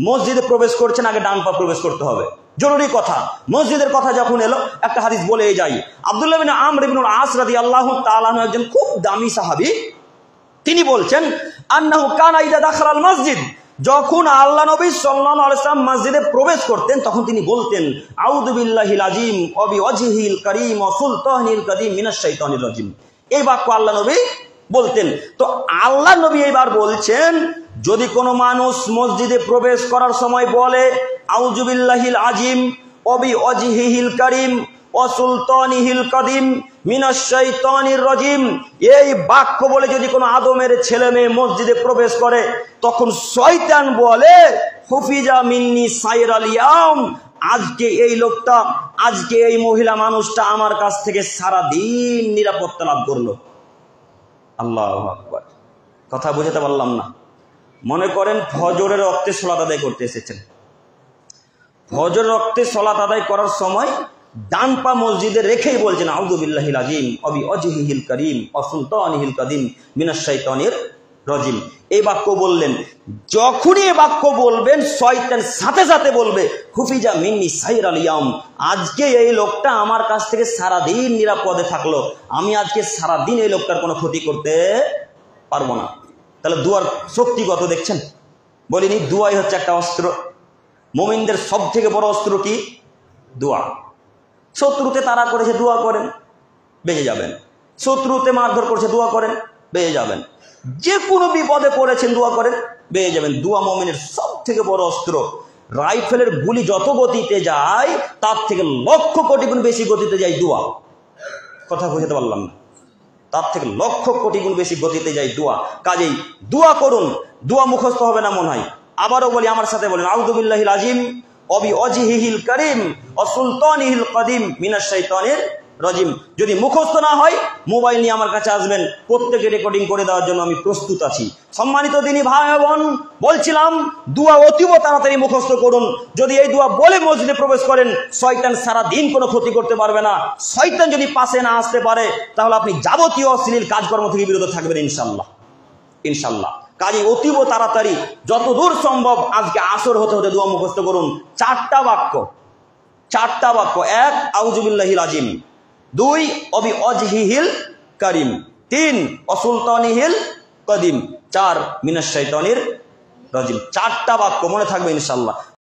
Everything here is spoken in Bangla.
মসজিদে প্রবেশ করছেন আগে ডান পা প্রবেশ করতে হবে, জরুরি কথা। মসজিদের কথা যখন এলো একটা হাদিস বলে যাই। আব্দুল্লাহ বিন আমর ইবনুল আস রাদিয়াল্লাহু তাআলা আনহু একজন খুব দামি সাহাবী, তিনি বলছেন আন্নাহু কানা ইযা দাখালাল মসজিদ, যখন আল্লাহ নবী সাল্লাল্লাহু আলাইহি ওয়াসাল্লাম মসজিদে প্রবেশ করতেন তখন তিনি বলতেন আউযু বিল্লাহিল আযীম ওয়া বিওয়াজহিল কারীম ওয়া সুলতানিল কাদীম মিনাশ শাইতানির রাজীম। এই বাক্য আল্লাহ নবী বলতেন। তো আল্লাহ নবী এবার বলছেন যদি কোনো মানুষ মসজিদে প্রবেশ করার সময় বলে আউযু বিল্লাহিল আযীম ওয়া বিওয়াজহিল কারীম ওয়া সুলতানিল কাদীম মিনাশ শাইতানির রাজীম, এই বাক্য বলে যদি কোনো আদমের ছেলে মেয়ে মসজিদে প্রবেশ করে তখন শয়তান বলে হুফিজা মিন্নি সাইরাল ইয়াম, আজকে এই লোকটা, আজকে এই মহিলা মানুষটা আমার কাছ থেকে সারা দিন নিরাপত্তা লাভ করলো। আল্লাহু আকবার। কথা বুঝাতে পারলাম না? মনে করেন ফজরের ওয়াক্তে সালাত আদায় করতে এসেছেন, ফজরের ওয়াক্তে সালাত আদায় করার সময় ডান পা মসজিদে রেখেই বলছেন আউযু বিল্লাহিল আযীম ওয়া বিওয়াজহিল কারীম ওয়া সুলতানিল কাদীম মিনাশ শাইতানির রাজীম। এই বাক্য বললেন, যখনই এই বাক্য বলবেন শয়তান সাথে সাথে বলবে হুফিজা মিন্নি সাইরাল ইয়াম, আজকে এই লোকটা আমার কাছ থেকে সারা দিন নিরাপদে থাকলো, আমি আজকে সারা দিন এই লোকটার কোনো ক্ষতি করতে পারবো না। তাহলে দুয়ার শক্তি কত দেখছেন? বলিনি দুয়াই হচ্ছে একটা অস্ত্র। মুমিনদের সব থেকে বড় অস্ত্র কি? দোয়া। শত্রুতে তারা করেছে দোয়া করেন, বেঁচে যাবেন। শত্রুতে মারধর করেছে দোয়া করেন, বেঁচে যাবেন। যে কোনো বিপদে পড়েছেন দোয়া করেন, বেঁচে যাবেন। দোয়া মুমিনের সব থেকে বড় অস্ত্র। রাইফেলের গুলি যত গতিতে যায় তার থেকে লক্ষ কোটি গুণ বেশি গতিতে যায় দোয়া। কথা বুঝতে পারলাম না? তার থেকে লক্ষ কোটি গুণ বেশি গতিতে যায় দোয়া। কাজেই দোয়া করুন। দোয়া মুখস্থ হবে না মনে হয়। আবারও বলি, আমার সাথে বলেন আউযু বিল্লাহিল আযীম ওয়া বিওয়াজহিল কারীম ওয়া সুলতানিল কাদীম মিনাশ শাইতানির রাজীম। যদি মুখস্থ না হয় মোবাইল নিয়ে আমার কাছে আসবেন, প্রত্যেকে রেকর্ডিং করে দেওয়ার জন্য আমি প্রস্তুত আছি। সম্মানিত দিনী ভাই বোন, বলছিলাম দোয়া অতীব তাড়াতাড়ি মুখস্থ করুন। যদি এই দোয়া বলে মসজিদে প্রবেশ করেন শয়তান সারা দিন কোনো ক্ষতি করতে পারবে না। শয়তান যদি পাশে না আসতে পারে তাহলে আপনি যাবতীয় অশ্লীল কাজকর্ম থেকে বিরত থাকবেন ইনশাআল্লাহ, ইনশাআল্লাহ। কাজে অতীব তাড়াতাড়ি যতদূর সম্ভব আজকে আসর হতে হতে দোয়া মুখস্থ করুন। চারটা বাক্য। এক আউযু বিল্লাহিল আযীম, 2 ওয়া বিওয়াজহিল কারীম, 3 ওয়া সুলতানিল কাদীম, 4 মিনাশ শাইতানির রাজীম। চারটা বাক্য মনে থাকবে ইনশাআল্লাহ।